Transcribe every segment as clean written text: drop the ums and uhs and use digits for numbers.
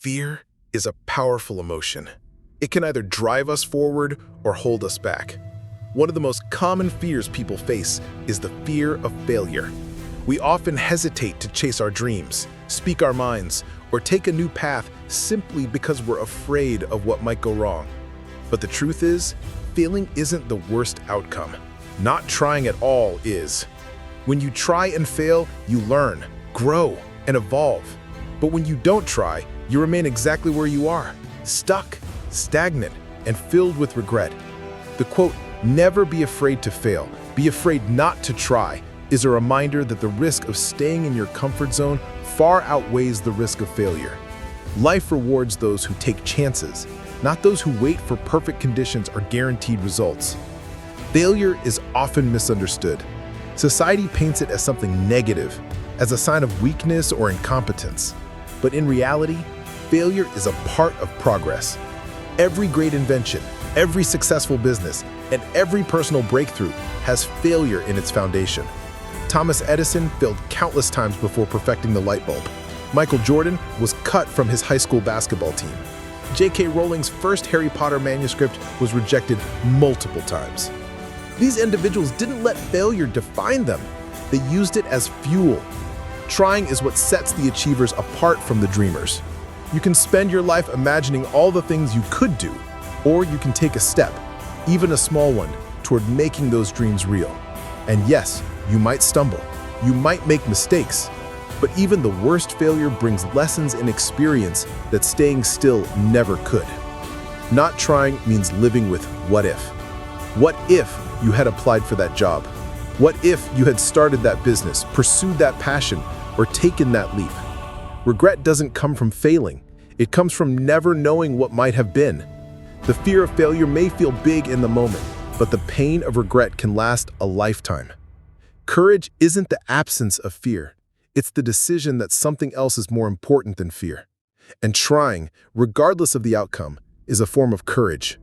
Fear is a powerful emotion. It can either drive us forward or hold us back. One of the most common fears people face is the fear of failure. We often hesitate to chase our dreams, speak our minds, or take a new path simply because we're afraid of what might go wrong. But the truth is, failing isn't the worst outcome. Not trying at all is. When you try and fail, you learn, grow, and evolve. But when you don't try, you remain exactly where you are, stuck, stagnant, and filled with regret. The quote, "Never be afraid to fail, be afraid not to try," is a reminder that the risk of staying in your comfort zone far outweighs the risk of failure. Life rewards those who take chances, not those who wait for perfect conditions or guaranteed results. Failure is often misunderstood. Society paints it as something negative, as a sign of weakness or incompetence. But in reality, failure is a part of progress. Every great invention, every successful business, and every personal breakthrough has failure in its foundation. Thomas Edison failed countless times before perfecting the light bulb. Michael Jordan was cut from his high school basketball team. J.K. Rowling's first Harry Potter manuscript was rejected multiple times. These individuals didn't let failure define them. They used it as fuel. Trying is what sets the achievers apart from the dreamers. You can spend your life imagining all the things you could do, or you can take a step, even a small one, toward making those dreams real. And yes, you might stumble, you might make mistakes, but even the worst failure brings lessons and experience that staying still never could. Not trying means living with what if. What if you had applied for that job? What if you had started that business, pursued that passion, or taken that leap? Regret doesn't come from failing. It comes from never knowing what might have been. The fear of failure may feel big in the moment, but the pain of regret can last a lifetime. Courage isn't the absence of fear. It's the decision that something else is more important than fear. And trying, regardless of the outcome, is a form of courage.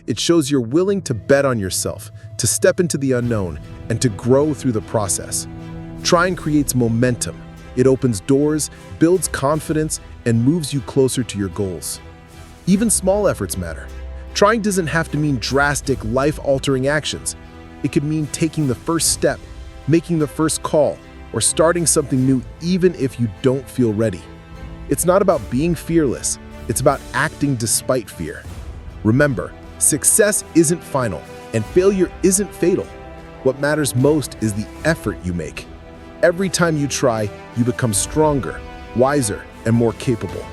It shows you're willing to bet on yourself, to step into the unknown, and to grow through the process. Trying creates momentum. It opens doors, builds confidence, and moves you closer to your goals. Even small efforts matter. Trying doesn't have to mean drastic, life-altering actions. It could mean taking the first step, making the first call, or starting something new even if you don't feel ready. It's not about being fearless. It's about acting despite fear. Remember, success isn't final, and failure isn't fatal. What matters most is the effort you make. Every time you try, you become stronger, wiser, and more capable.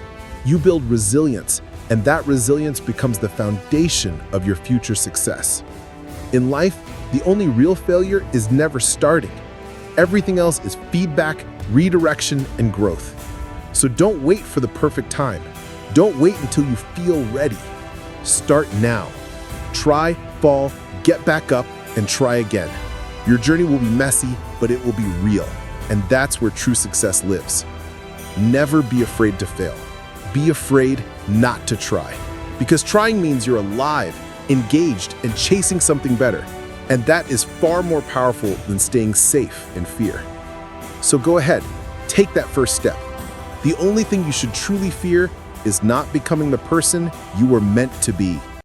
You build resilience, and that resilience becomes the foundation of your future success. In life, the only real failure is never starting. Everything else is feedback, redirection, and growth. So don't wait for the perfect time. Don't wait until you feel ready. Start now. Try, fall, get back up, and try again. Your journey will be messy, but it will be real. And that's where true success lives. Never be afraid to fail. Be afraid not to try. Because trying means you're alive, engaged, and chasing something better. And that is far more powerful than staying safe in fear. So go ahead, take that first step. The only thing you should truly fear is not becoming the person you were meant to be.